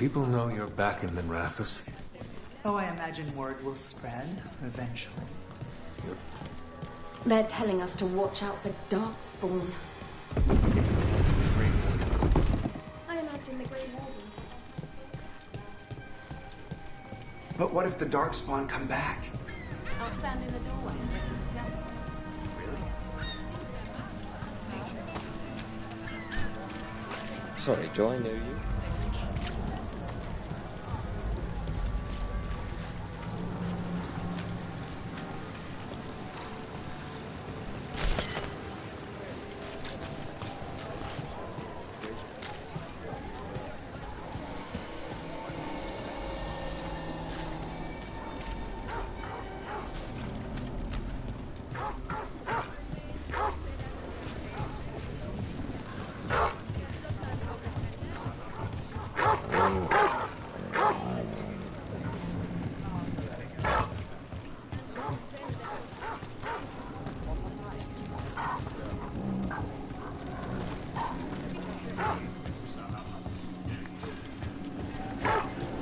People know you're back in Minrathous? Oh, I imagine word will spread eventually. They're telling us to watch out for Darkspawn. I imagine the Grey Warden. But what if the Darkspawn come back? I'll stand in the doorway and bring them together. Sorry, do I know you?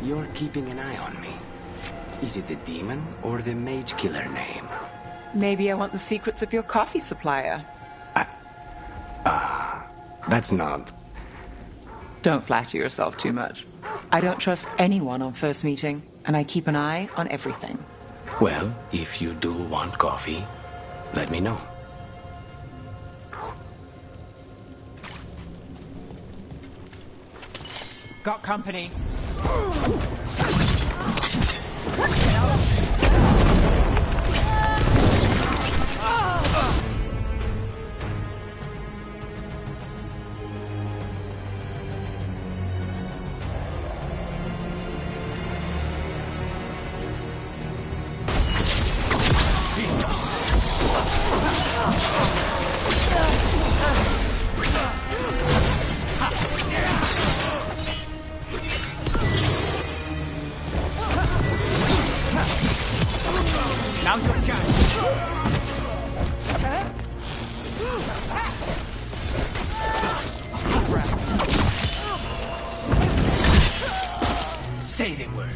You're keeping an eye on me. Is it the demon or the mage killer name? Maybe I want the secrets of your coffee supplier. That's not... Don't flatter yourself too much. I don't trust anyone on first meeting, and I keep an eye on everything. Well, if you do want coffee, let me know. Got company. Now's your chance. Say the word.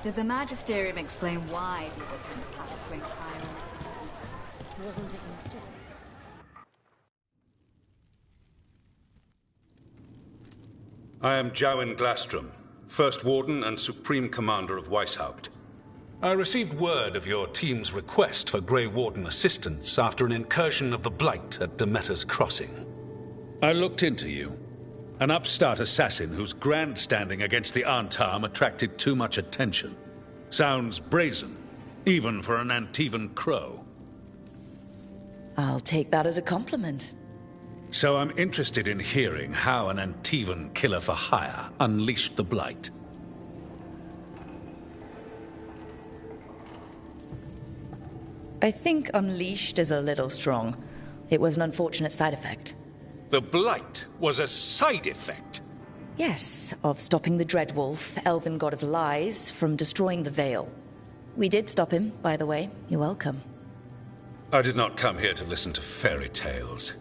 Did the Magisterium explain why the different paths went higher? Wasn't it in store? I am Jowen Glastrom, First Warden and Supreme Commander of Weishaupt. I received word of your team's request for Grey Warden assistance after an incursion of the Blight at Demeter's Crossing. I looked into you. An upstart assassin whose grandstanding against the Antarm attracted too much attention. Sounds brazen, even for an Antivan crow. I'll take that as a compliment. So I'm interested in hearing how an Antivan killer for hire unleashed the Blight. I think unleashed is a little strong. It was an unfortunate side effect. The Blight was a side effect? Yes, of stopping the Dreadwolf, elven god of lies, from destroying the Veil. We did stop him, by the way. You're welcome. I did not come here to listen to fairy tales.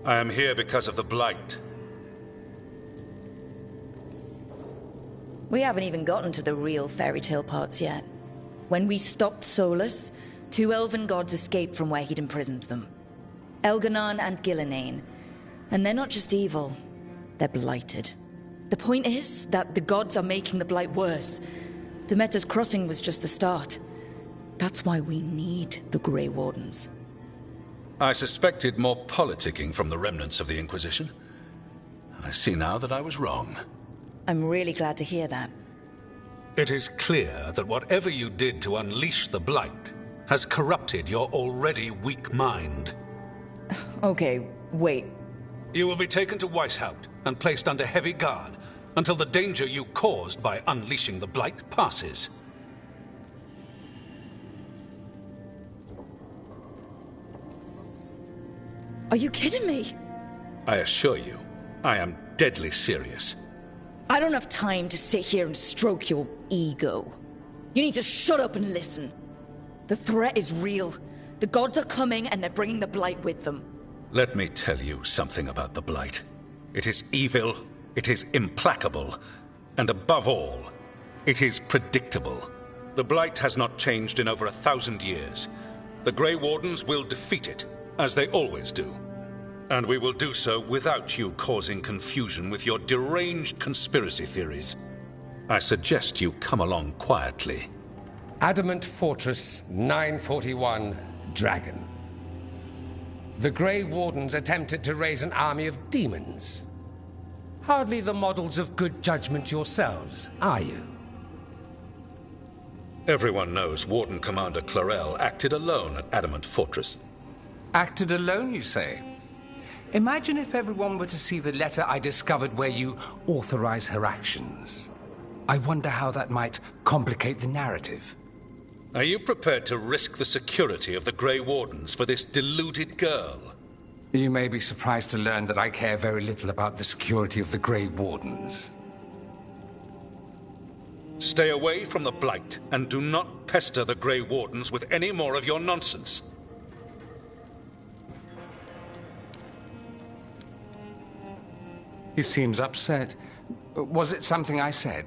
I am here because of the Blight. We haven't even gotten to the real fairy tale parts yet. When we stopped Solus, 2 elven gods escaped from where he'd imprisoned them. Elganan and Gillenane. And they're not just evil, they're blighted. The point is that the gods are making the Blight worse. Demeter's Crossing was just the start. That's why we need the Grey Wardens. I suspected more politicking from the remnants of the Inquisition. I see now that I was wrong. I'm really glad to hear that. It is clear that whatever you did to unleash the Blight has corrupted your already weak mind. Okay, wait. You will be taken to Weishaupt and placed under heavy guard until the danger you caused by unleashing the Blight passes. Are you kidding me? I assure you, I am deadly serious. I don't have time to sit here and stroke your ego. You need to shut up and listen. The threat is real. The gods are coming and they're bringing the Blight with them. Let me tell you something about the Blight. It is evil, it is implacable, and above all, it is predictable. The Blight has not changed in over 1,000 years. The Grey Wardens will defeat it, as they always do. And we will do so without you causing confusion with your deranged conspiracy theories. I suggest you come along quietly. Adamant Fortress 941, Dragon. The Grey Wardens attempted to raise an army of demons. Hardly the models of good judgment yourselves, are you? Everyone knows Warden Commander Clarel acted alone at Adamant Fortress. Acted alone, you say? Imagine if everyone were to see the letter I discovered where you authorize her actions. I wonder how that might complicate the narrative. Are you prepared to risk the security of the Grey Wardens for this deluded girl? You may be surprised to learn that I care very little about the security of the Grey Wardens. Stay away from the Blight, and do not pester the Grey Wardens with any more of your nonsense. He seems upset. Was it something I said?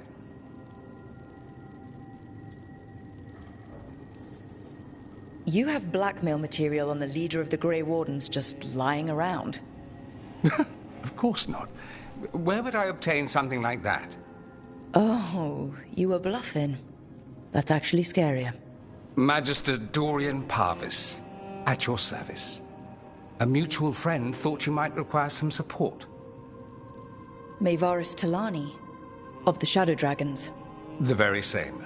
You have blackmail material on the leader of the Grey Wardens just lying around. Of course not. Where would I obtain something like that? Oh, you were bluffing. That's actually scarier. Magister Dorian Parvis, at your service. A mutual friend thought you might require some support. Maevaris Talani, of the Shadow Dragons. The very same.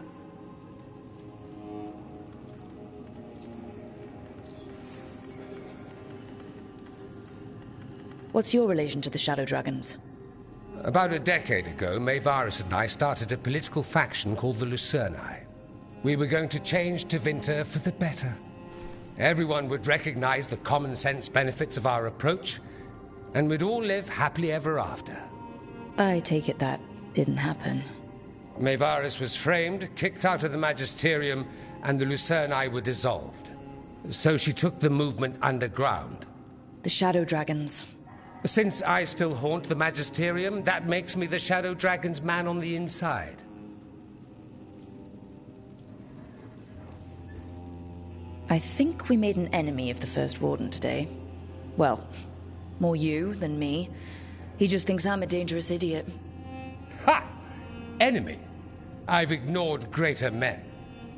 What's your relation to the Shadow Dragons? About a decade ago, Maevaris and I started a political faction called the Lucerni. We were going to change Tevinter for the better. Everyone would recognize the common sense benefits of our approach, and we'd all live happily ever after. I take it that didn't happen. Maevaris was framed, kicked out of the Magisterium, and the Lucerni were dissolved. So she took the movement underground. The Shadow Dragons. Since I still haunt the Magisterium, that makes me the Shadow Dragon's man on the inside. I think we made an enemy of the First Warden today. Well, more you than me. He just thinks I'm a dangerous idiot. Ha! Enemy? I've ignored greater men.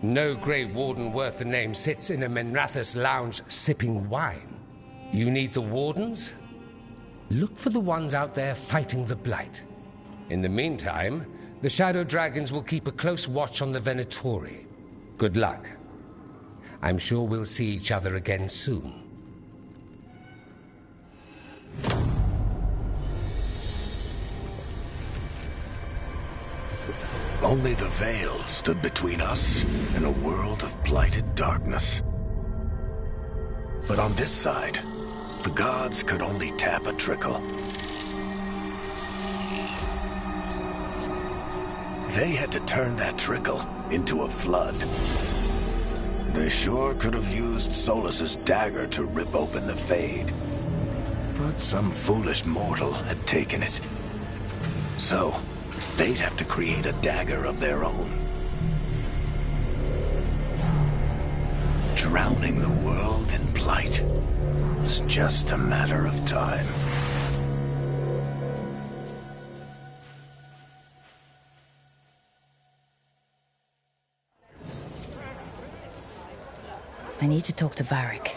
No Grey Warden worth the name sits in a Menrathus lounge sipping wine. You need the Wardens? Look for the ones out there fighting the Blight. In the meantime, the Shadow Dragons will keep a close watch on the Venatori. Good luck. I'm sure we'll see each other again soon. Only the Veil stood between us and a world of blighted darkness. But on this side, the gods could only tap a trickle. They had to turn that trickle into a flood. They sure could have used Solus's dagger to rip open the Fade. But that some foolish mortal had taken it. So, they'd have to create a dagger of their own. Drowning the world in blight was just a matter of time. I need to talk to Varric.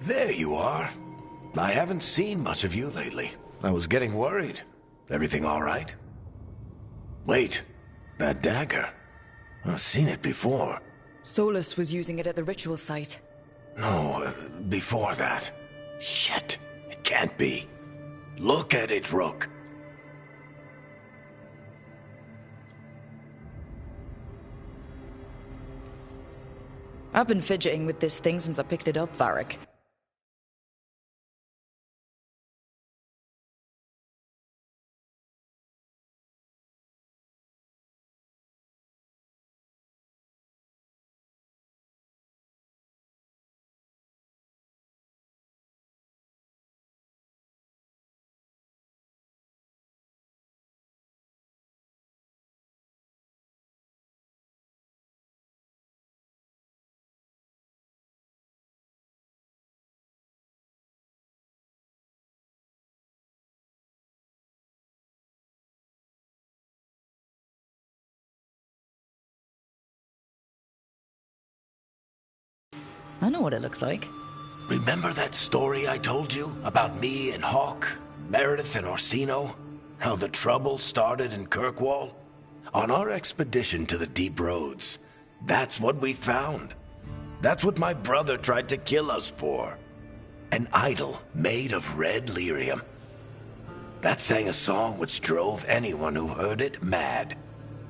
There you are. I haven't seen much of you lately. I was getting worried. Everything all right? Wait, that dagger. I've seen it before. Solus was using it at the ritual site. No, before that. Shit, it can't be. Look at it, Rook. I've been fidgeting with this thing since I picked it up, Varric. I know what it looks like. Remember that story I told you about me and Hawk, Meredith and Orsino? How the trouble started in Kirkwall? On our expedition to the Deep Roads, that's what we found. That's what my brother tried to kill us for. An idol made of red lyrium. That sang a song which drove anyone who heard it mad.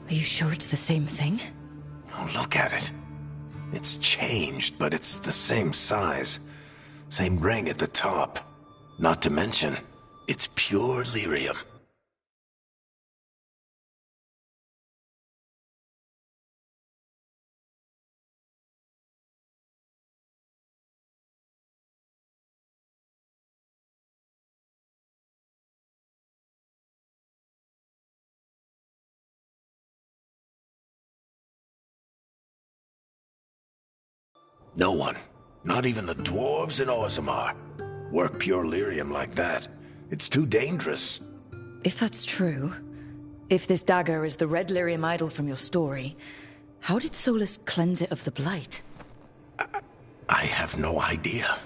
Are you sure it's the same thing? Oh, look at it. It's changed, but it's the same size. Same ring at the top. Not to mention, it's pure lyrium. No one, Not even the dwarves in Orzammar work pure lyrium like that. It's too dangerous. If that's true, if this dagger is the red lyrium idol from your story, how did Solus cleanse it of the blight? I have no idea.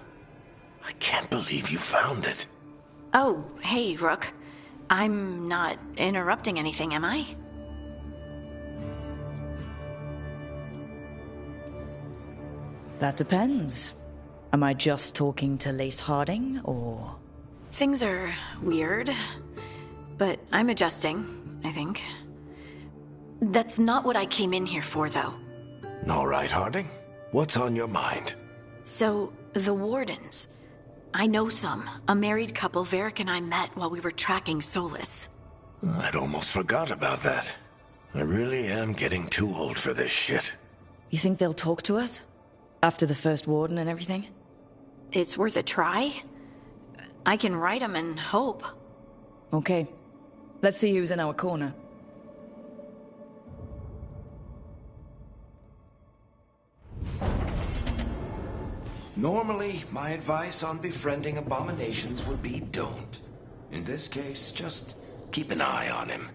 I can't believe you found it. Oh, hey, Rook. I'm not interrupting anything, am I? That depends. Am I just talking to Lace Harding, or...? Things are weird, but I'm adjusting, I think. That's not what I came in here for, though. All right, Harding. What's on your mind? So, the Wardens. I know some. A married couple Varric and I met while we were tracking Solus. I'd almost forgot about that. I really am getting too old for this shit. You think they'll talk to us? After the first Warden and everything? It's worth a try. I can write them and hope. Okay. Let's see who's in our corner. Normally, my advice on befriending abominations would be don't. In this case, just keep an eye on him.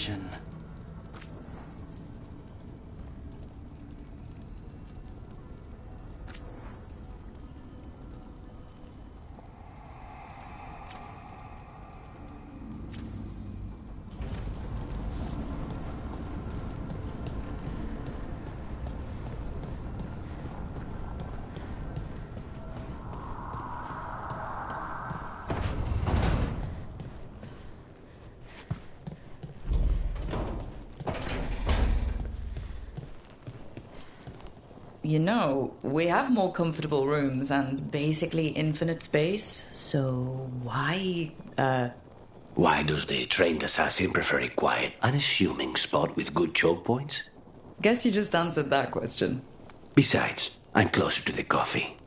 mission. You know, we have more comfortable rooms and basically infinite space, so why, Why does the trained assassin prefer a quiet, unassuming spot with good choke points? Guess you just answered that question. Besides, I'm closer to the coffee.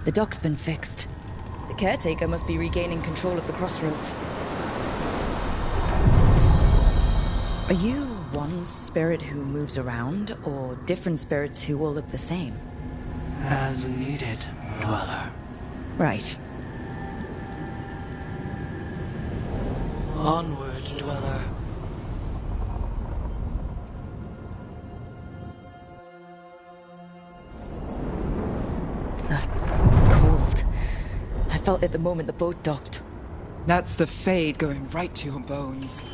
The dock's been fixed. The caretaker must be regaining control of the crossroads. Are you one spirit who moves around, or different spirits who all look the same? As needed, Dweller. Right. Onward, Dweller. Cold. I felt it the moment the boat docked. That's the Fade going right to your bones.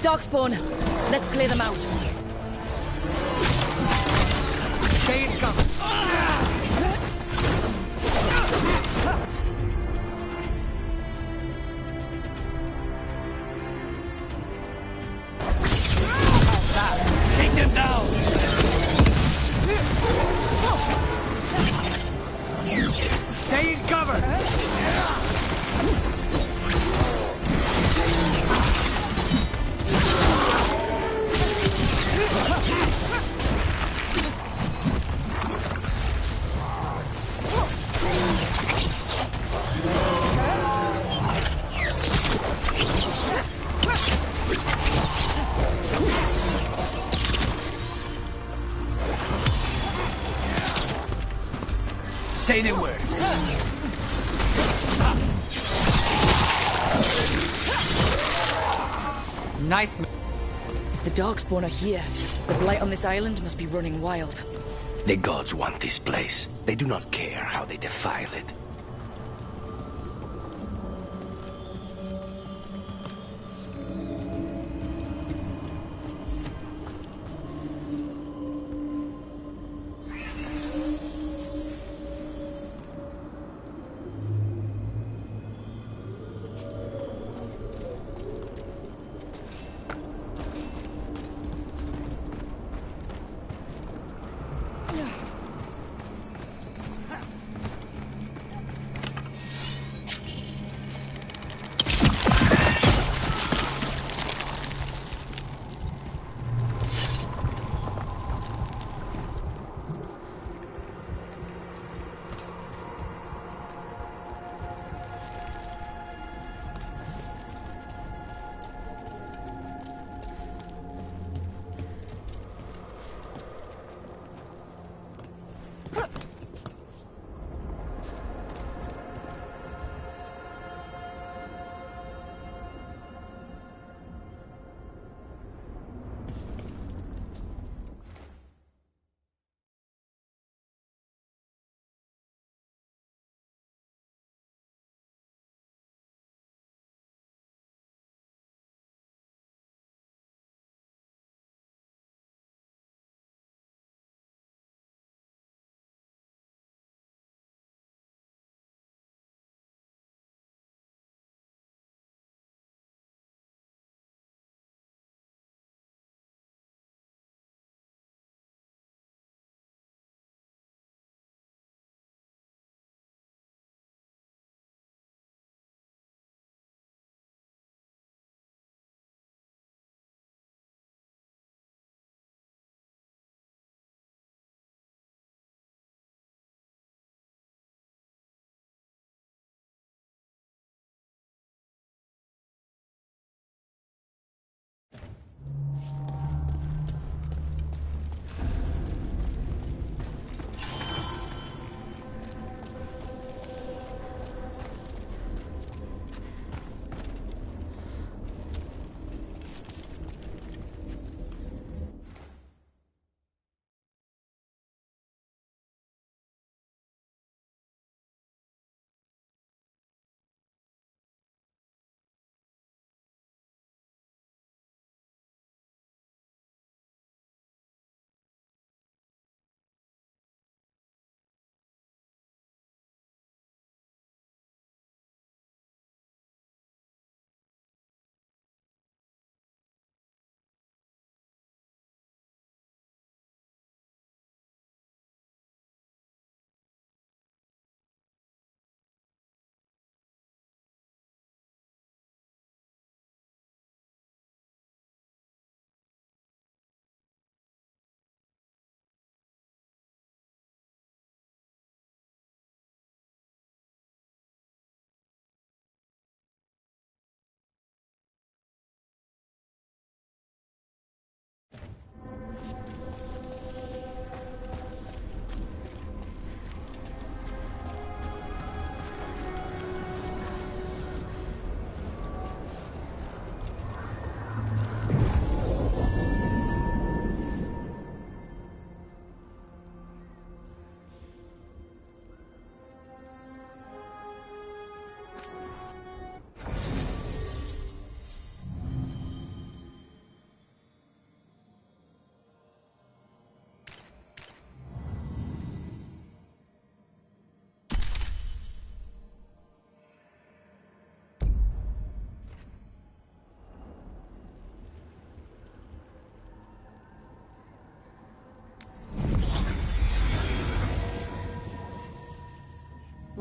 Darkspawn! Let's clear them out. Stay in cover. Take them down! Stay in cover! Say the word. Nice. The Darkspawn are here. The blight on this island must be running wild. The gods want this place. They do not care how they defile it.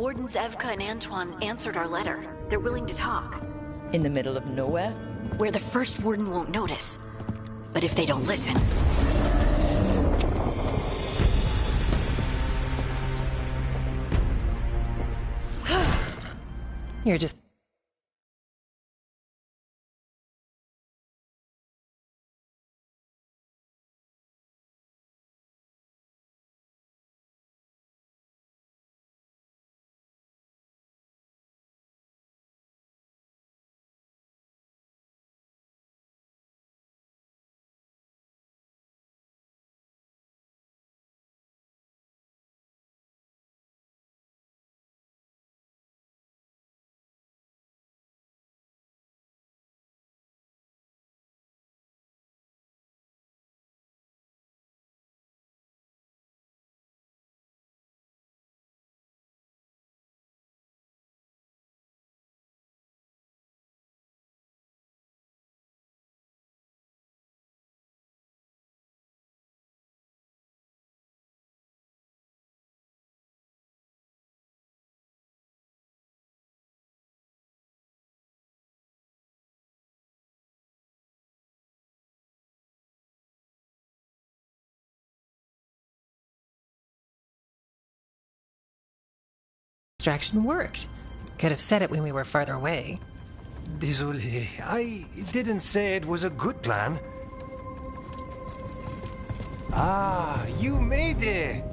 Wardens Evka and Antoine answered our letter. They're willing to talk. In the middle of nowhere? Where the first warden won't notice. But if they don't listen... You're just Distraction worked. Could have said it when we were farther away. Désolé, I didn't say it was a good plan. Ah, you made it!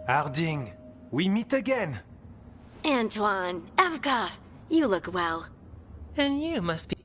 Harding, we meet again. Antoine, Evka, you look well. And you must be...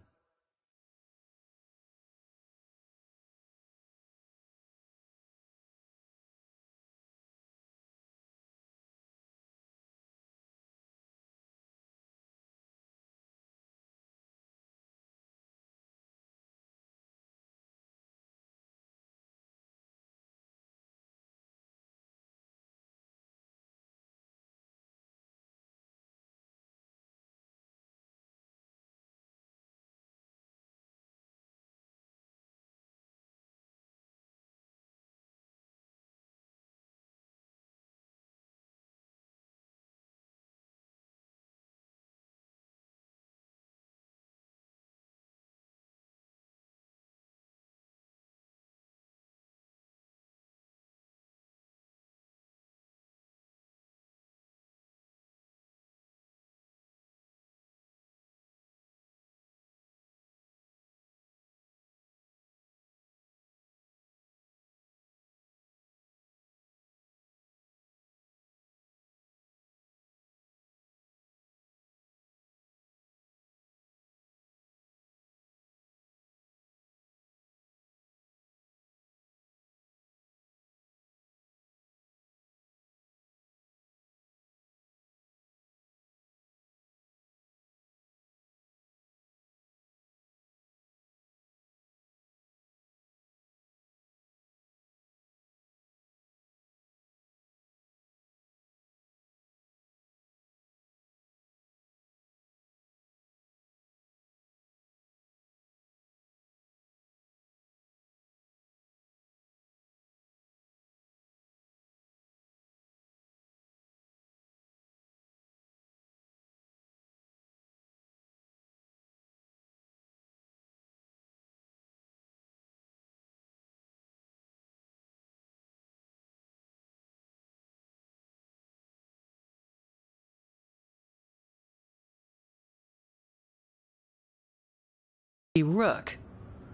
Rook.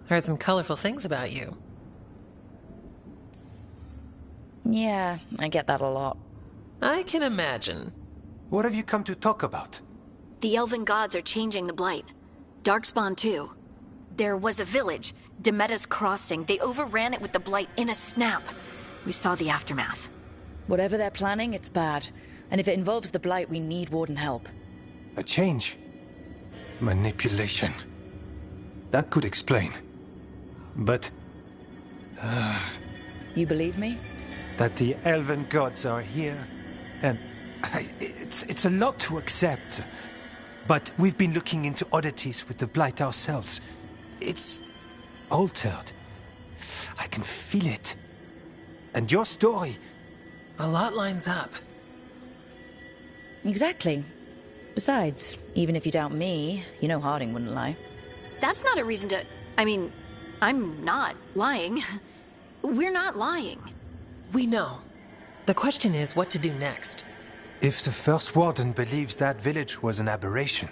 Heard some colorful things about you. Yeah, I get that a lot. I can imagine. What have you come to talk about? The elven gods are changing the Blight. Darkspawn too. There was a village, Demetta's Crossing. They overran it with the Blight in a snap. We saw the aftermath. Whatever they're planning, it's bad. And if it involves the Blight, we need Warden help. A change? Manipulation. That could explain. But... You believe me? that the elven gods are here, and it's a lot to accept. But we've been looking into oddities with the Blight ourselves. It's altered. I can feel it. And your story... A lot lines up. Exactly. Besides, even if you doubt me, you know Harding wouldn't lie. That's not a reason to... I mean, I'm not lying. We're not lying. We know. The question is what to do next. If the First Warden believes that village was an aberration,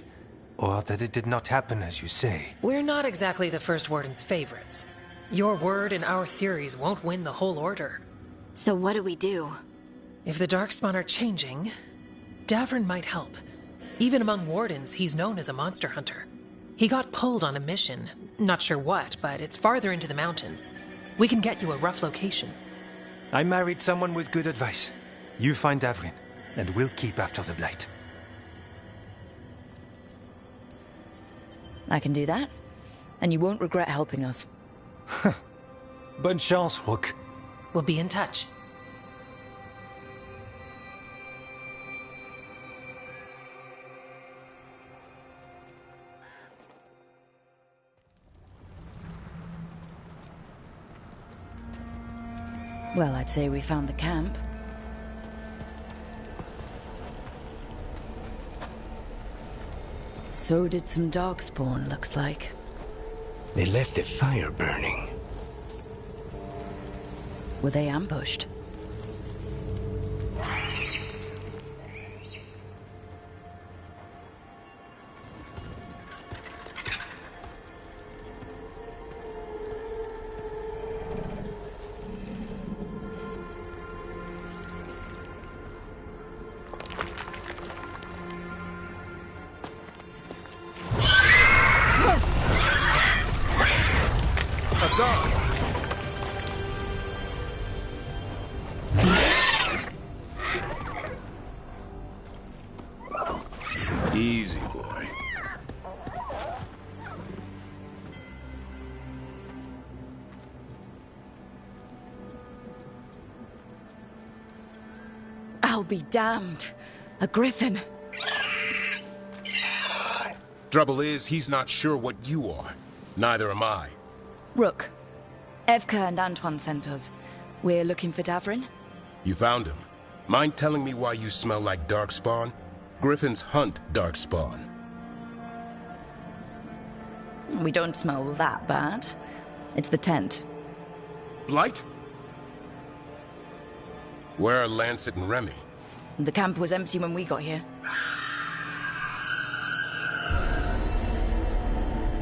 or that it did not happen as you say... We're not exactly the First Warden's favorites. Your word and our theories won't win the whole order. So what do we do? If the Darkspawn are changing, Davern might help. Even among Wardens, he's known as a monster hunter. He got pulled on a mission. Not sure what, but it's farther into the mountains. We can get you a rough location. I married someone with good advice. You find Davrin, and we'll keep after the Blight. I can do that, and you won't regret helping us. Bonne chance, Rook. We'll be in touch. Well, I'd say we found the camp. So did some Darkspawn, looks like. They left the fire burning. Were they ambushed? I'll be damned. A griffin. Trouble is, he's not sure what you are. Neither am I. Rook. Evka and Antoine sent us. We're looking for Davrin. You found him. Mind telling me why you smell like darkspawn? Griffins hunt darkspawn. We don't smell that bad. It's the tent. Blight? Where are Lancet and Remy? The camp was empty when we got here.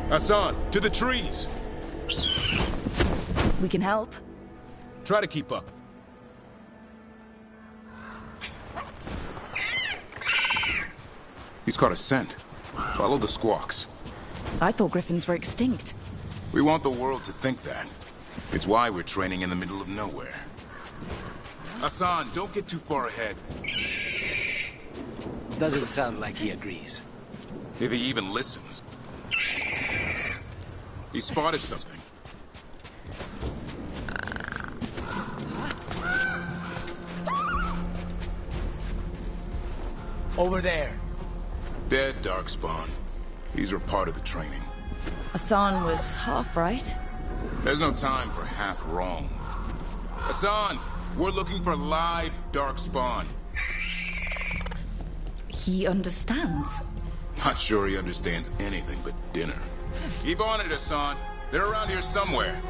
Hassan, to the trees! We can help. Try to keep up. He's caught a scent. Follow the squawks. I thought griffins were extinct. We want the world to think that. It's why we're training in the middle of nowhere. Hassan, don't get too far ahead. Doesn't sound like he agrees. If he even listens. He spotted something. Over there. Dead darkspawn. These are part of the training. Hassan was half right. There's no time for half wrong. Hassan, we're looking for live darkspawn. He understands. Not sure he understands anything but dinner. Keep on it, Hassan. They're around here somewhere.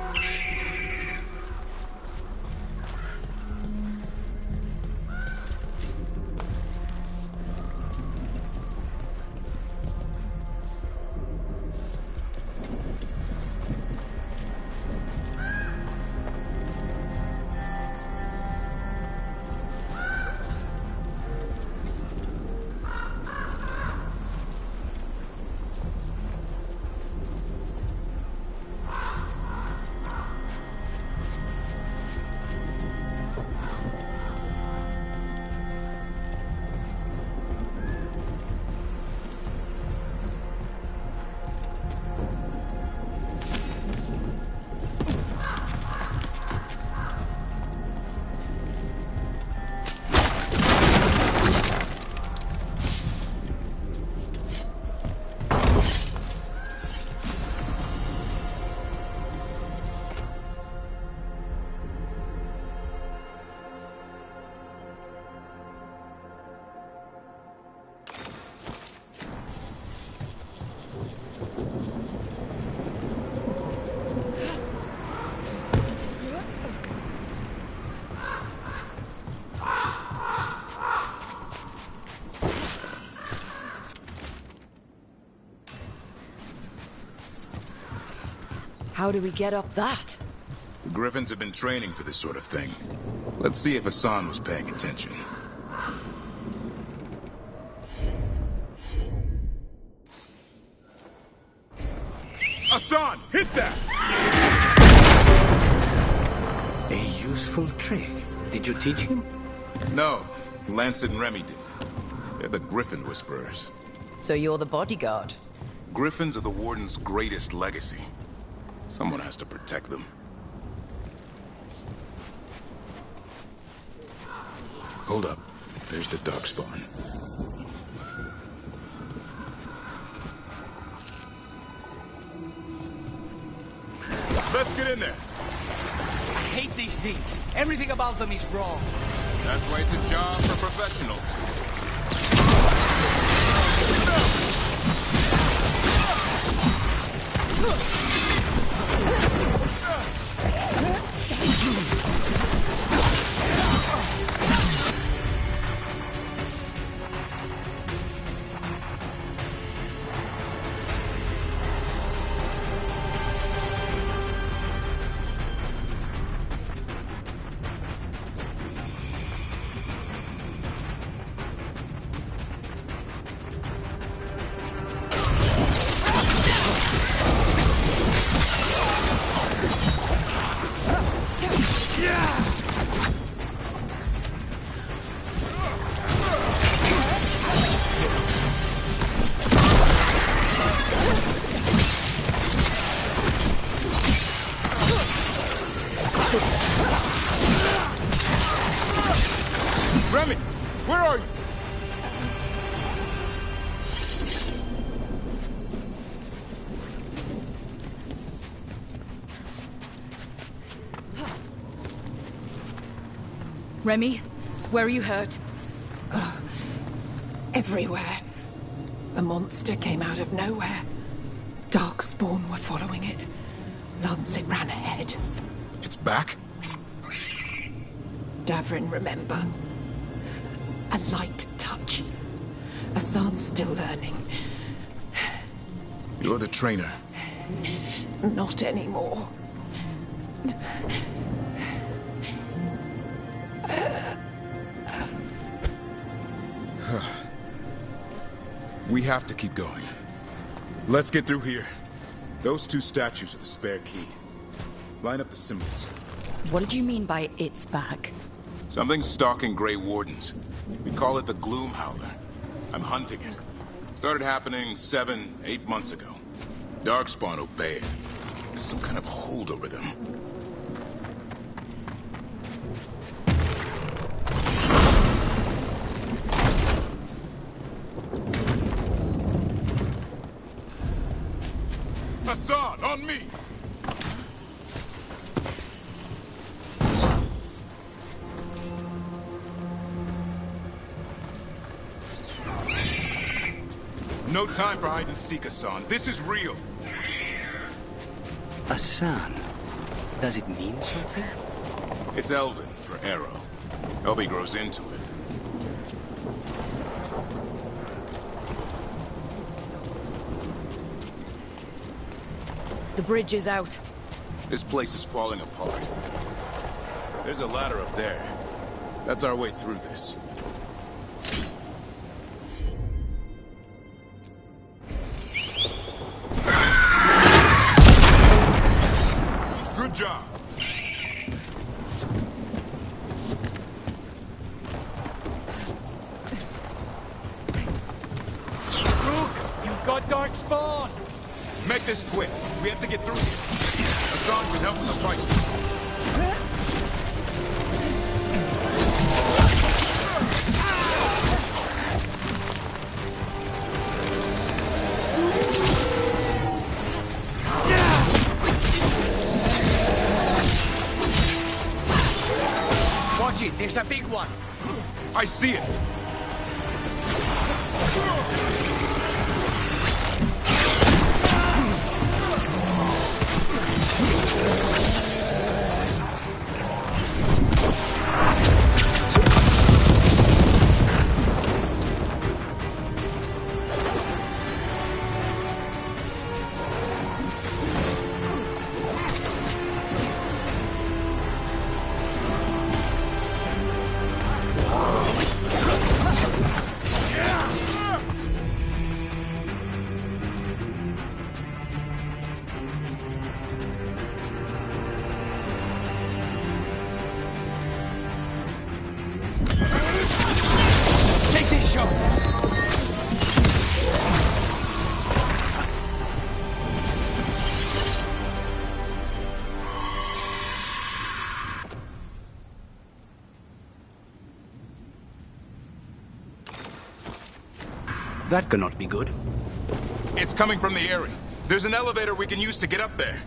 How do we get up that? The Griffins have been training for this sort of thing. Let's see if Hassan was paying attention. Hassan, hit that! A useful trick. Did you teach him? No, Lancet and Remy did. They're the Griffin Whisperers. So you're the bodyguard? Griffins are the Warden's greatest legacy. Someone has to protect them. Hold up. There's the darkspawn. Let's get in there. I hate these things. Everything about them is wrong. That's why it's a job for professionals. Remy, Where are you? Remy, where are you hurt? Everywhere. The monster came out of nowhere. Darkspawn were following it. Lancet ran ahead. It's back? Davrin, remember. A light touch. Asan's still learning. You're the trainer. Not anymore. We have to keep going. Let's get through here. Those two statues are the spare key. Line up the symbols. What did you mean by it's back? Something's stalking Grey Wardens. We call it the Gloom Howler. I'm hunting it. Started happening 7, 8 months ago. Darkspawn obey it. There's some kind of hold over them. Hassan, on me! No time for hide and seek, Hassan. This is real. Asan. Does it mean something? It's Elven for arrow. Hope he grows into it. The bridge is out. This place is falling apart. There's a ladder up there. That's our way through this. Good job. You've got Darkspawn! Make this quick. We have to get through here. Hassan can help with the fight. Watch it, there's a big one. I see it. Take this shot! That cannot be good. It's coming from the area. There's an elevator we can use to get up there.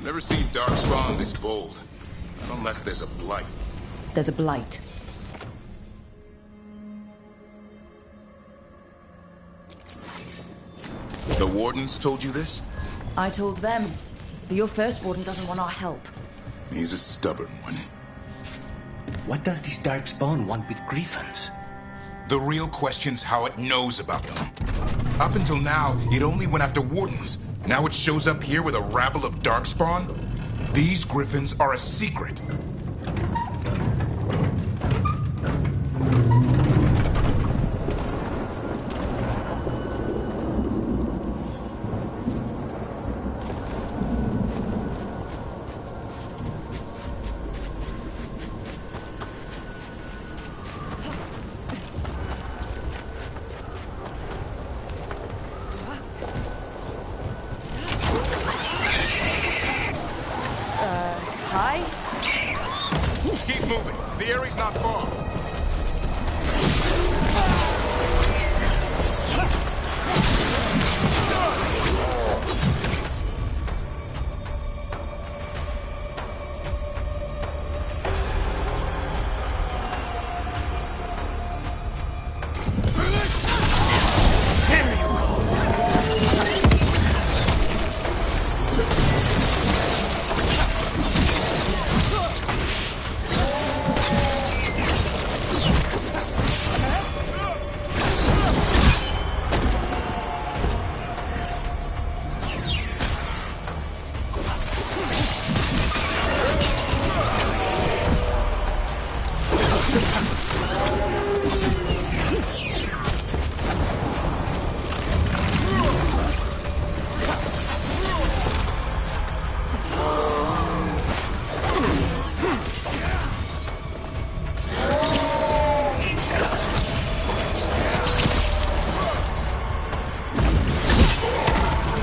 Never seen Darkspawn this bold. Not unless there's a blight. There's a blight. The Wardens told you this? I told them. But your first warden doesn't want our help. He's a stubborn one. What does this Darkspawn want with Griffins? The real question's how it knows about them. Up until now, it only went after Wardens. Now it shows up here with a rabble of Darkspawn? These Griffins are a secret. Keep moving. The area's not far.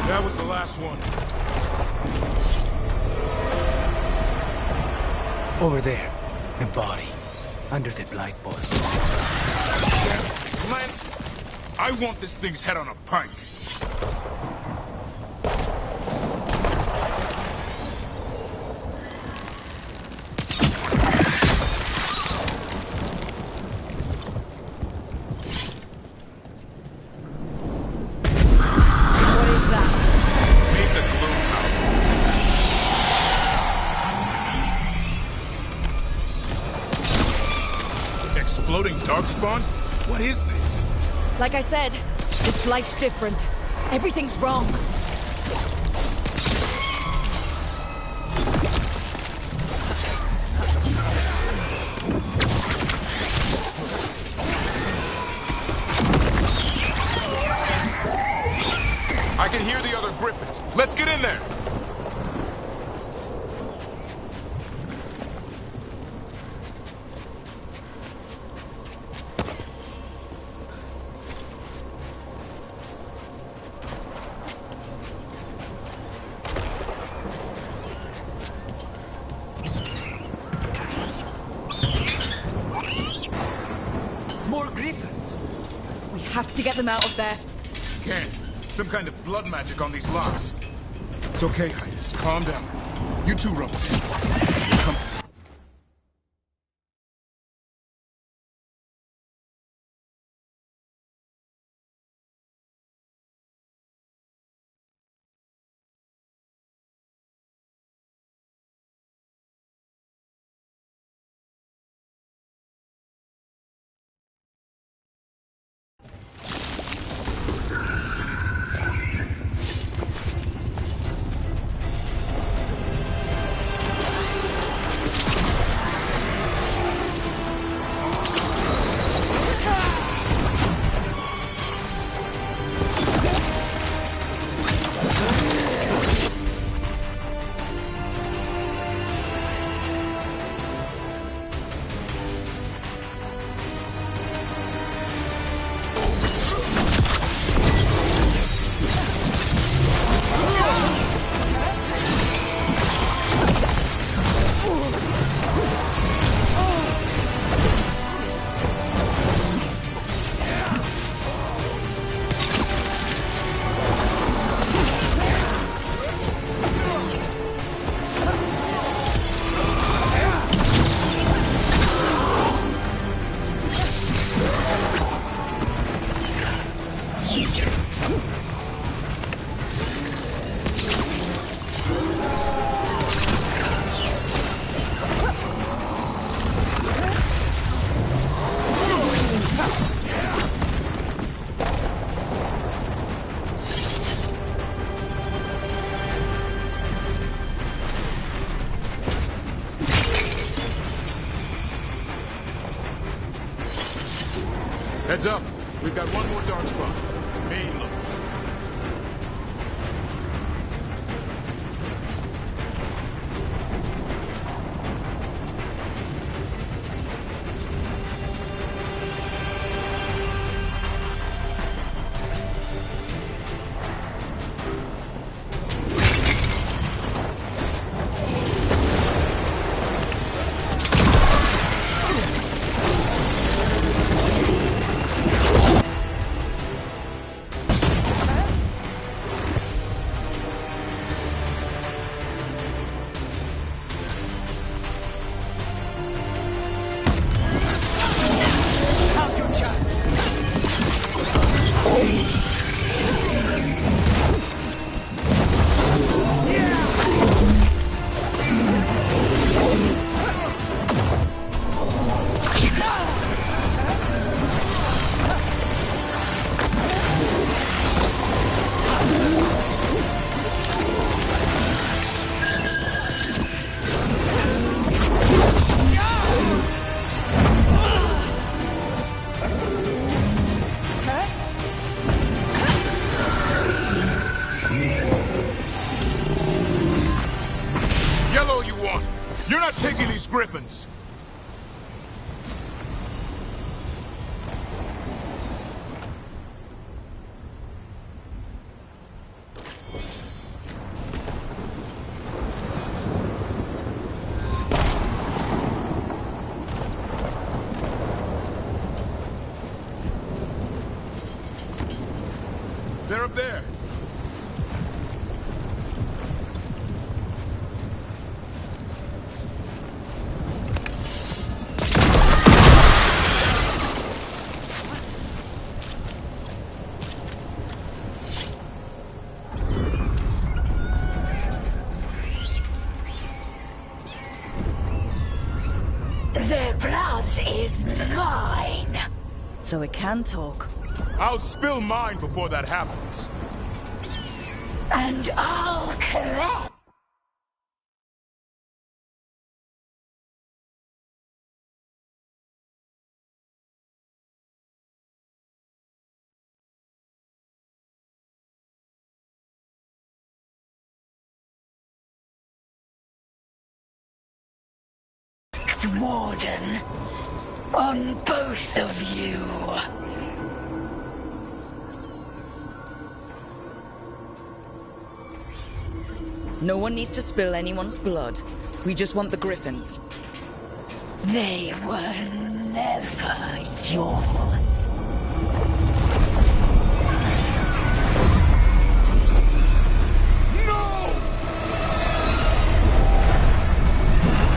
That was the last one. Over there. A body. Under the blight boil. Damn it, it's Lance. I want this thing's head on a pike. What is that? Meet the Gloomhowler. Exploding darkspawn? What is this? Like I said, this blight's different. Everything's wrong. I can hear the other griffins. Let's get in there. More griffins. We have to get them out of there. Can't. Some kind of blood magic on these locks. It's okay, Highness. Calm down. You two rumble. We'll come. Heads up. We've got one more dark spot. Main look. Their blood is mine. So it can talk. I'll spill mine before that happens. And I'll collect. Warden, on both of you. No one needs to spill anyone's blood. We just want the Griffins. They were never yours.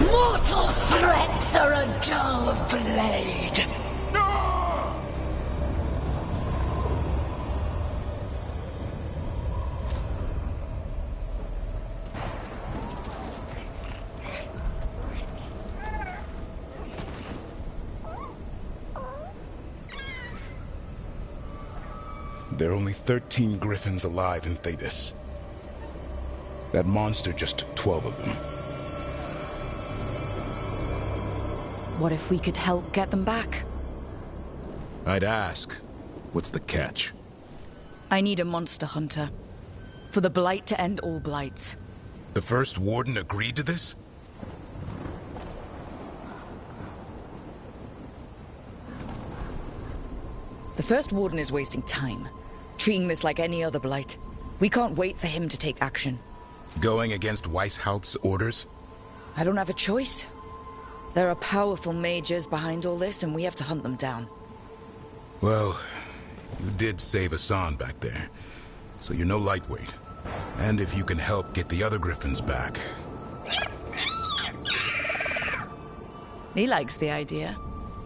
Mortal threats are a dull blade. There are only 13 Griffins alive in Thetis. That monster just took 12 of them. What if we could help get them back? I'd ask, what's the catch? I need a monster hunter. For the Blight to end all blights. The first Warden agreed to this? The first Warden is wasting time, treating this like any other blight. We can't wait for him to take action. Going against Weishaupt's orders? I don't have a choice. There are powerful mages behind all this, and we have to hunt them down. Well, you did save Hassan back there, so you're no lightweight. And if you can help get the other Griffins back... He likes the idea.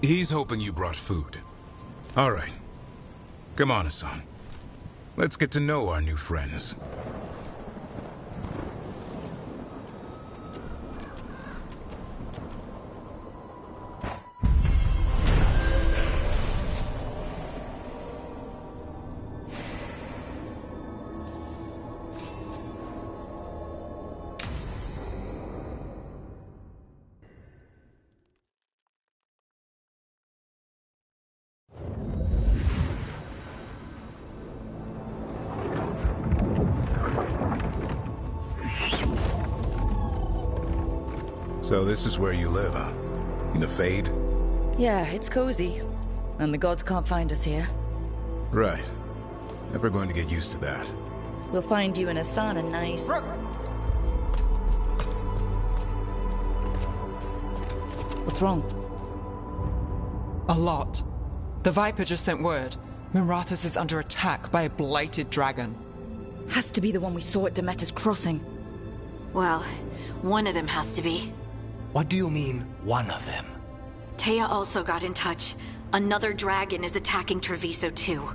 He's hoping you brought food. All right. Come on, Hassan. Let's get to know our new friends. So this is where you live, huh? In the Fade? Yeah, it's cozy. And the gods can't find us here. Right. Never going to get used to that. We'll find you and Hassan a nice... What's wrong? A lot. The Viper just sent word. Minrathous is under attack by a blighted dragon. Has to be the one we saw at Demeter's Crossing. Well, one of them has to be. What do you mean, one of them? Taya also got in touch. Another dragon is attacking Treviso too.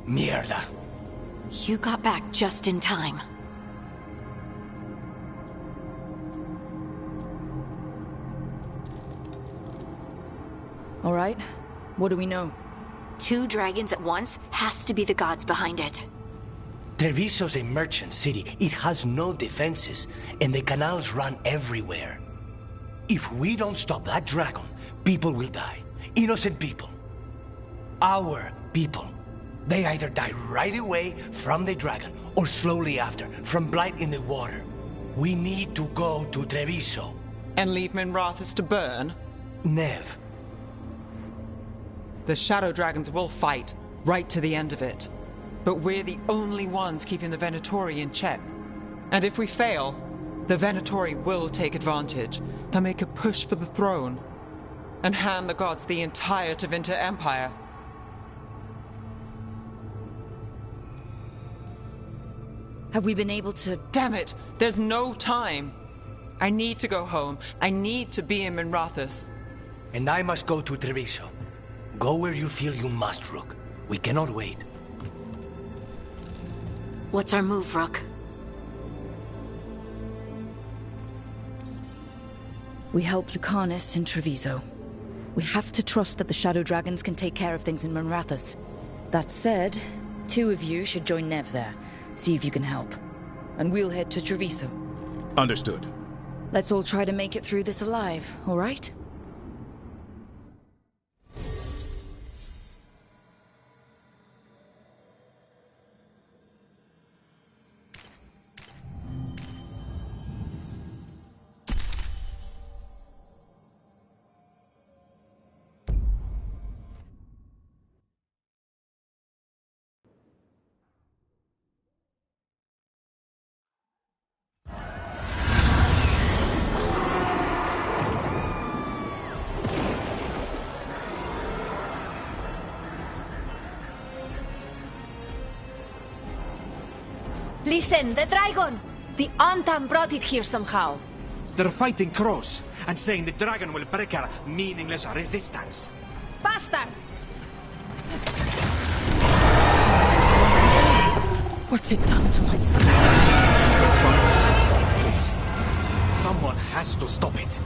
Mierda. You got back just in time. All right. What do we know? 2 dragons at once has to be the gods behind it. Treviso's a merchant city. It has no defenses, and the canals run everywhere. If we don't stop that dragon, people will die. Innocent people. Our people. They either die right away from the dragon, or slowly after, from blight in the water. We need to go to Treviso. And leave Minrathous to burn? Nev. The Shadow Dragons will fight, right to the end of it. But we're the only ones keeping the Venatori in check. And if we fail, the Venatori will take advantage. They'll make a push for the throne. And hand the gods the entire Tevinter Empire. Have we been able to... Damn it! There's no time! I need to go home. I need to be in Minrathous. And I must go to Treviso. Go where you feel you must, Rook. We cannot wait. What's our move, Rook? We help Lucanus in Treviso. We have to trust that the Shadow Dragons can take care of things in Minrathous. That said, 2 of you should join Nev there. See if you can help. And we'll head to Treviso. Understood. Let's all try to make it through this alive, all right? Listen, the dragon! The Antam brought it here somehow. They're fighting crows and saying the dragon will break our meaningless resistance. Bastards! What's it done to my city? Let's go. Please. Someone has to stop it.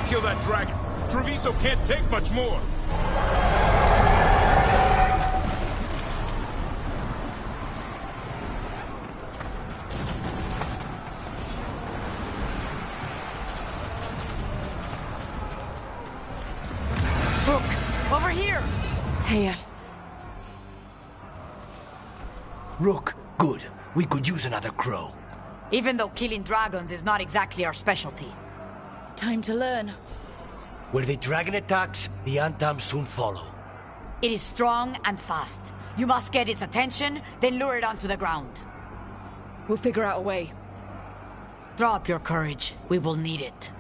Kill that dragon. Treviso can't take much more. Look, over here! Taya. Rook, good. We could use another crow. Even though killing dragons is not exactly our specialty. Time to learn. Where the dragon attacks, the Antam soon follow. It is strong and fast. You must get its attention, then lure it onto the ground. We'll figure out a way. Drop your courage. We will need it.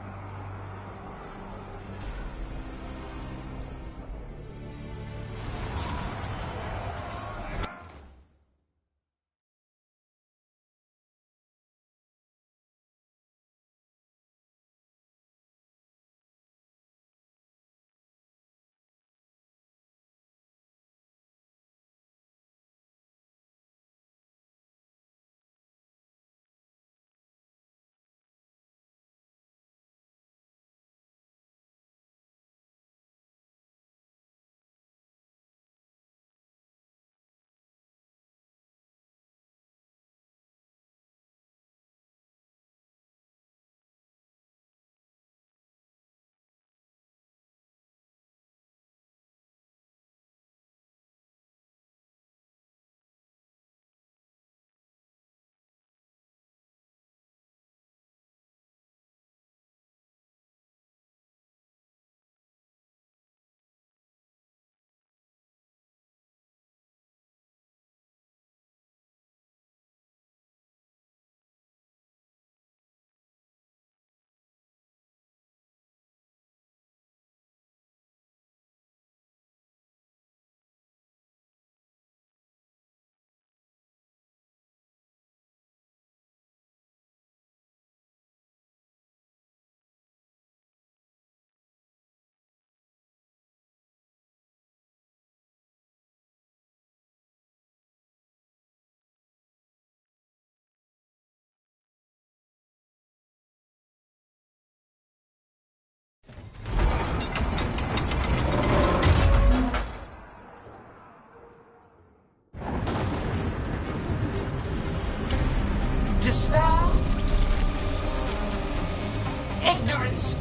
ignorance,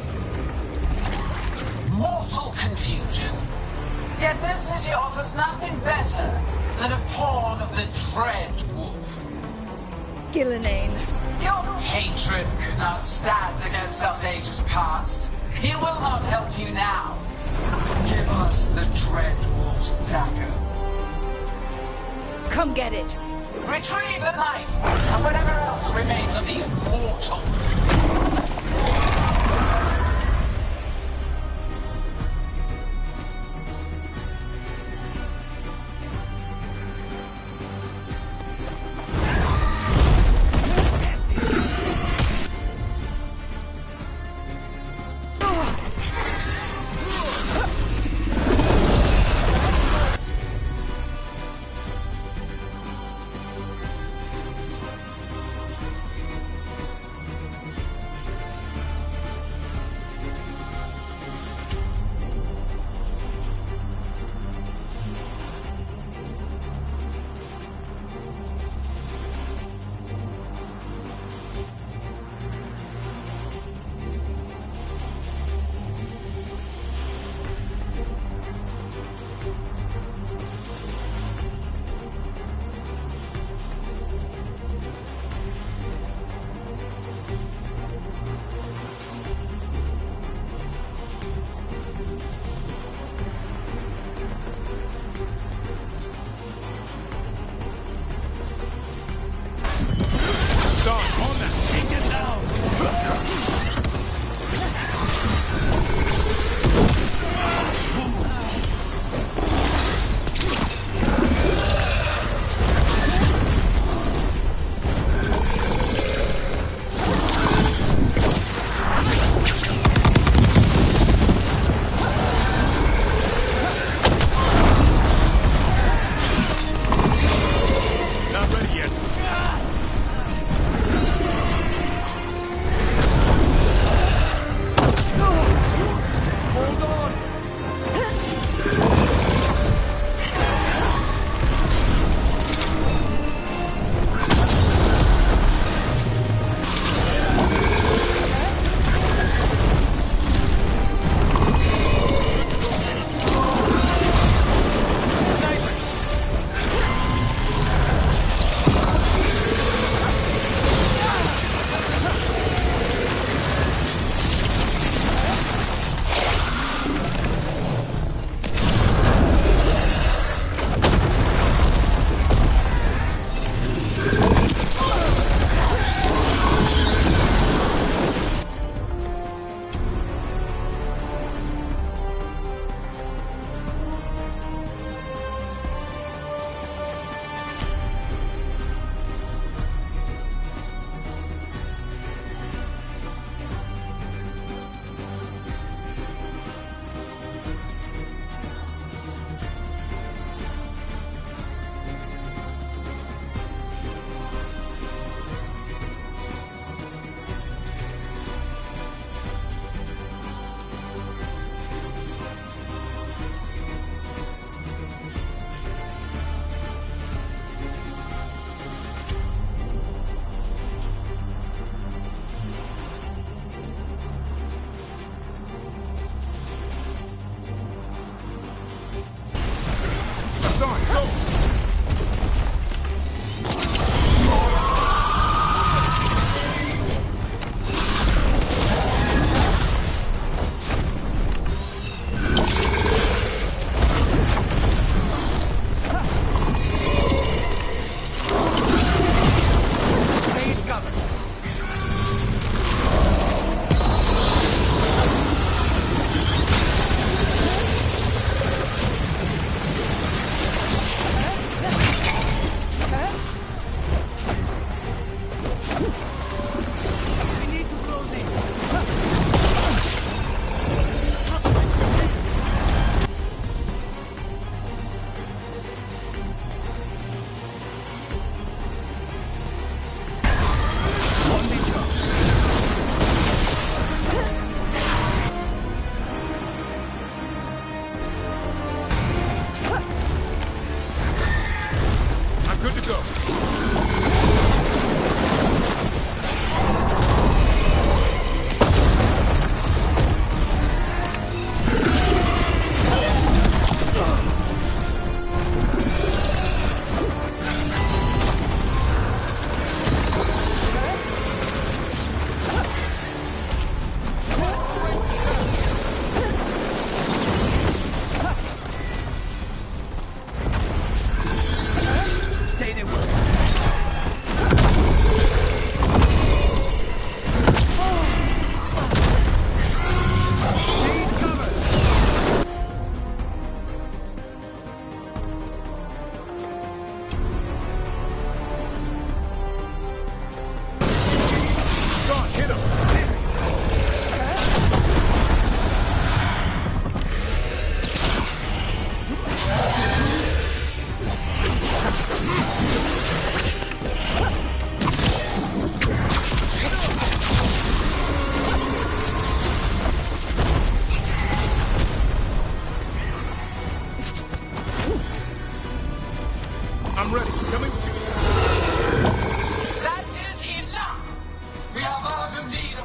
mortal confusion. Yet this city offers nothing better than a pawn of the Dread Wolf. Gillenane. Your patron could not stand against us ages past. He will not help you now. Give us the Dread Wolf's dagger. Come get it. Retrieve the knife and whatever else remains of these mortals.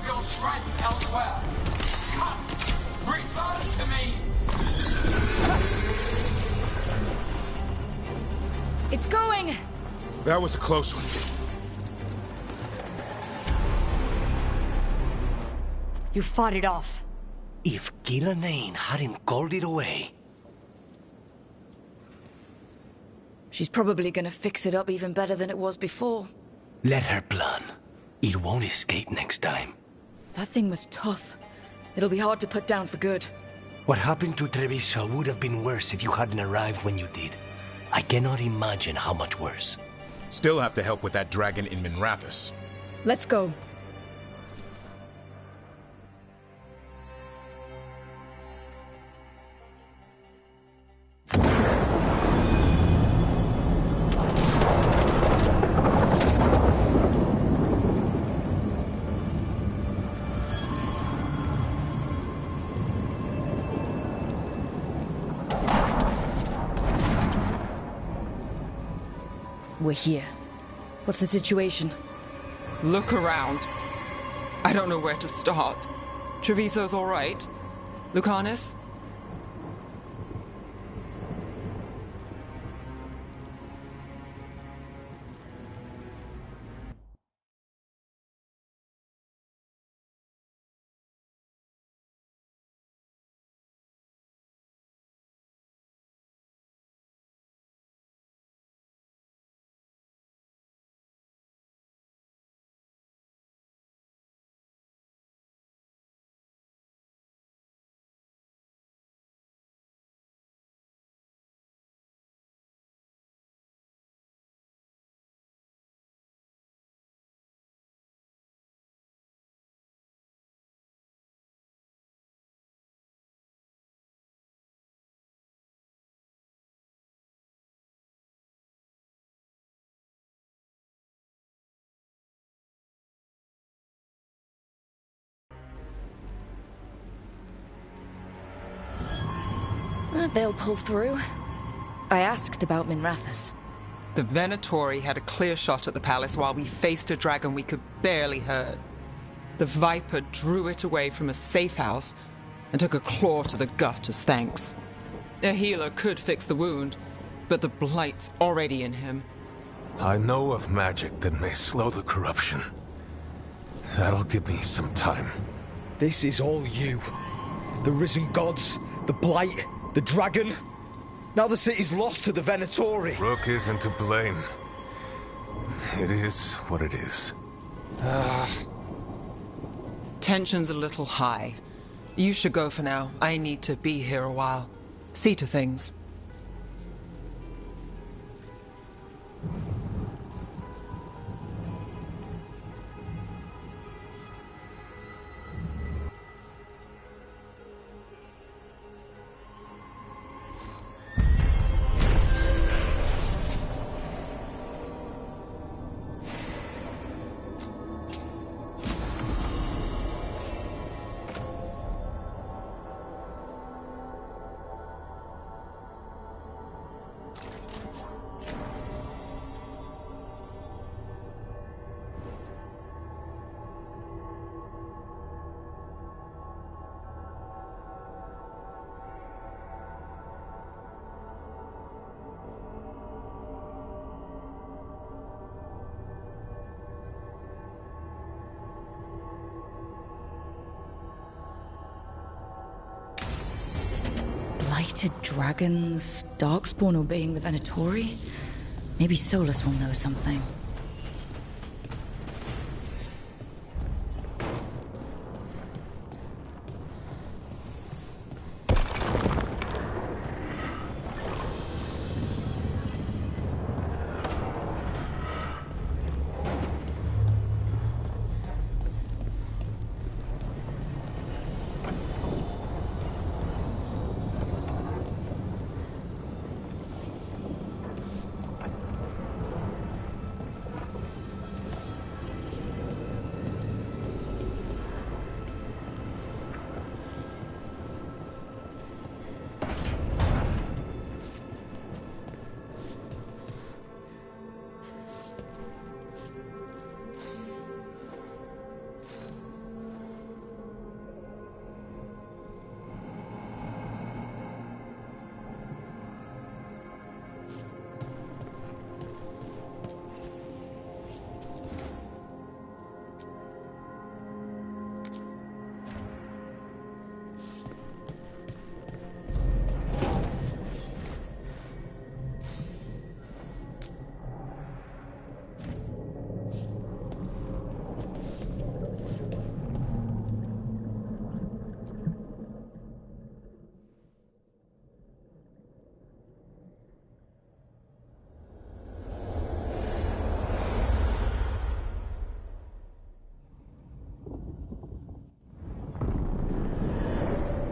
your strength elsewhere. Come, return to me. It's going! That was a close one. You fought it off. If Gillenane hadn't called it away. She's probably gonna fix it up even better than it was before. Let her plan. It won't escape next time. That thing was tough. It'll be hard to put down for good. What happened to Treviso would have been worse if you hadn't arrived when you did. I cannot imagine how much worse. Still have to help with that dragon in Minrathous. Let's go. We're here. What's the situation? Look around. I don't know where to start. Treviso's all right. Lucanus? They'll pull through. I asked about Minrathous. The Venatori had a clear shot at the palace while we faced a dragon we could barely hurt. The Viper drew it away from a safe house and took a claw to the gut as thanks. A healer could fix the wound, but the blight's already in him. I know of magic that may slow the corruption. That'll give me some time. This is all you. The risen gods, the blight, the dragon. Now the city's lost to the Venatori. Rook isn't to blame. It is what it is. Tension's a little high. You should go for now. I need to be here a while. See to things. Blighted dragons, Darkspawn obeying the Venatori? Maybe Solus will know something.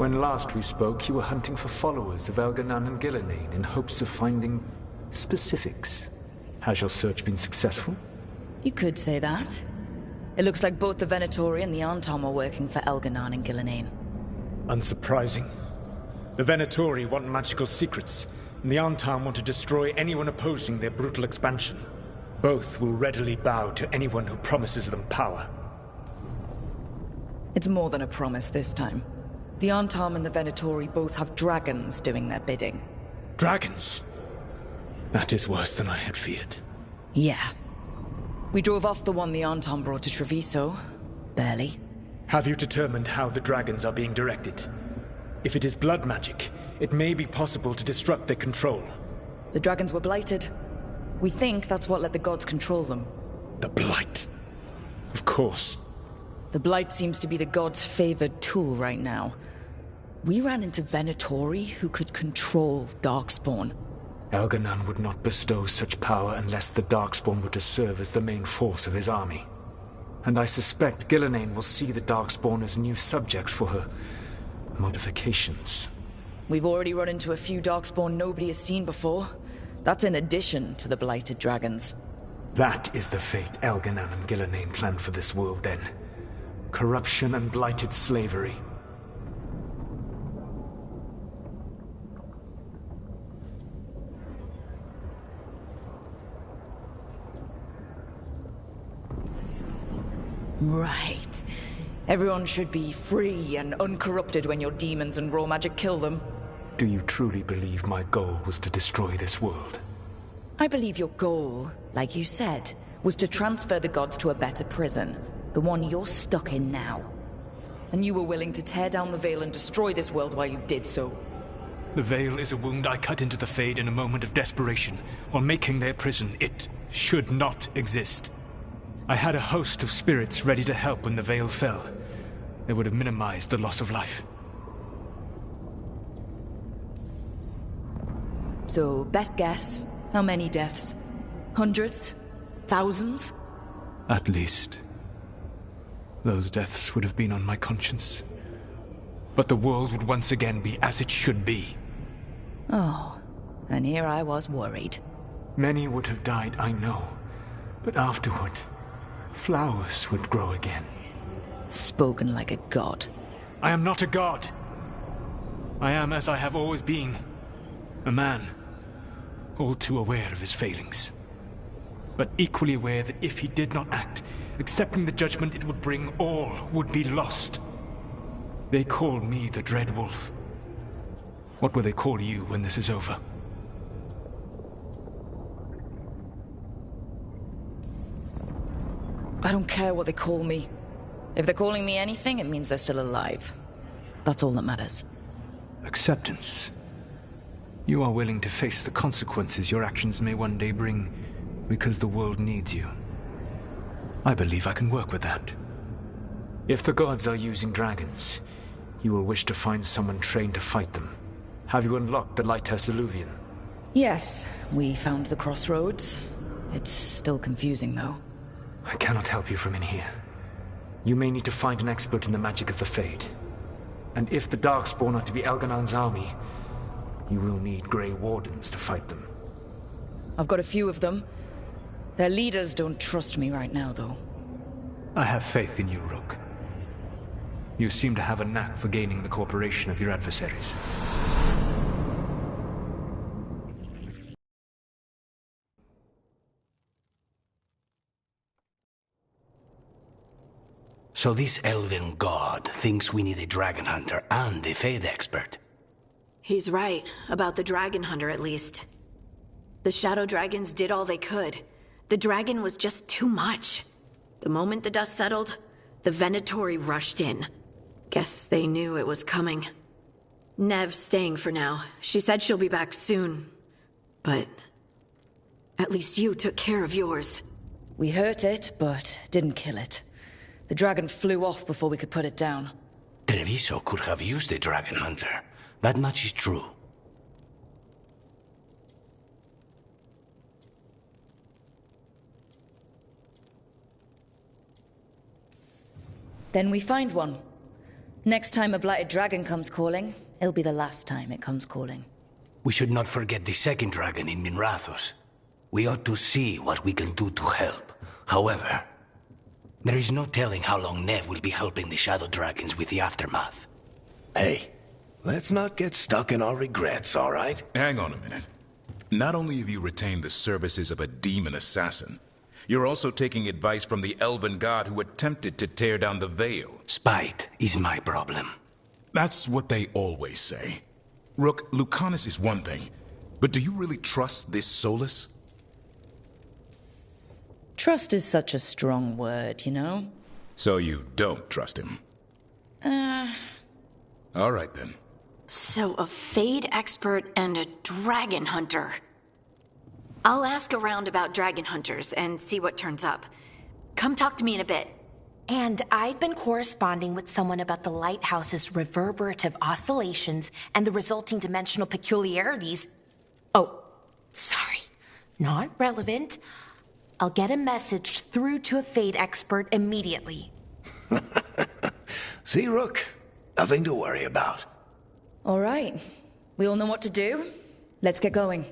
When last we spoke, you were hunting for followers of Elganan and Gillenane in hopes of finding specifics. Has your search been successful? You could say that. It looks like both the Venatori and the Antom are working for Elganan and Gillenane. Unsurprising. The Venatori want magical secrets, and the Antom want to destroy anyone opposing their brutal expansion. Both will readily bow to anyone who promises them power. It's more than a promise this time. The Antom and the Venatori both have dragons doing their bidding. Dragons? That is worse than I had feared. Yeah. We drove off the one the Antom brought to Treviso. Barely. Have you determined how the dragons are being directed? If it is blood magic, it may be possible to disrupt their control. The dragons were blighted. We think that's what let the gods control them. The Blight. Of course. The Blight seems to be the gods' favored tool right now. We ran into Venatori who could control Darkspawn. Elganan would not bestow such power unless the Darkspawn were to serve as the main force of his army. And I suspect Gillenane will see the Darkspawn as new subjects for her modifications. We've already run into a few Darkspawn nobody has seen before. That's in addition to the blighted dragons. That is the fate Elganan and Gillenane planned for this world then. Corruption and blighted slavery. Right. Everyone should be free and uncorrupted when your demons and raw magic kill them. Do you truly believe my goal was to destroy this world? I believe your goal, like you said, was to transfer the gods to a better prison. The one you're stuck in now. And you were willing to tear down the Veil and destroy this world while you did so. The Veil is a wound I cut into the Fade in a moment of desperation, while making their prison. It should not exist. I had a host of spirits ready to help when the Veil fell. They would have minimized the loss of life. So, best guess, how many deaths? Hundreds? Thousands? At least. Those deaths would have been on my conscience. But the world would once again be as it should be. Oh, and here I was worried. Many would have died, I know. But afterward, flowers would grow again. Spoken like a god. I am not a god. I am as I have always been. A man. All too aware of his failings. But equally aware that if he did not act, accepting the judgment it would bring, all would be lost. They call me the Dread Wolf. What will they call you when this is over? I don't care what they call me. If they're calling me anything, it means they're still alive. That's all that matters. Acceptance. You are willing to face the consequences your actions may one day bring, because the world needs you. I believe I can work with that. If the gods are using dragons, you will wish to find someone trained to fight them. Have you unlocked the Lighthouse Illuvian? Yes, we found the crossroads. It's still confusing, though. I cannot help you from in here. You may need to find an expert in the magic of the Fade. And if the Darkspawn are to be Elganan's army, you will need Grey Wardens to fight them. I've got a few of them. Their leaders don't trust me right now, though. I have faith in you, Rook. You seem to have a knack for gaining the cooperation of your adversaries. So this elven god thinks we need a dragon hunter and a Fade expert. He's right, about the dragon hunter at least. The shadow dragons did all they could. The dragon was just too much. The moment the dust settled, the Venatori rushed in. Guess they knew it was coming. Nev's staying for now. She said she'll be back soon. But at least you took care of yours. We hurt it, but didn't kill it. The dragon flew off before we could put it down. Treviso could have used a dragon hunter. That much is true. Then we find one. Next time a blighted dragon comes calling, it'll be the last time it comes calling. We should not forget the second dragon in Minrathos. We ought to see what we can do to help. However, there is no telling how long Nev will be helping the Shadow Dragons with the aftermath. Hey, let's not get stuck in our regrets, all right? Hang on a minute. Not only have you retained the services of a demon assassin, you're also taking advice from the elven god who attempted to tear down the Veil. Spite is my problem. That's what they always say. Rook, Lucanus is one thing, but do you really trust this Solus? Trust is such a strong word, you know? So you don't trust him? All right then. So a Fade expert and a dragon hunter. I'll ask around about dragon hunters and see what turns up. Come talk to me in a bit. And I've been corresponding with someone about the lighthouse's reverberative oscillations and the resulting dimensional peculiarities. Oh, sorry. Not relevant. I'll get a message through to a Fade expert immediately. See, Rook? Nothing to worry about. All right. We all know what to do. Let's get going.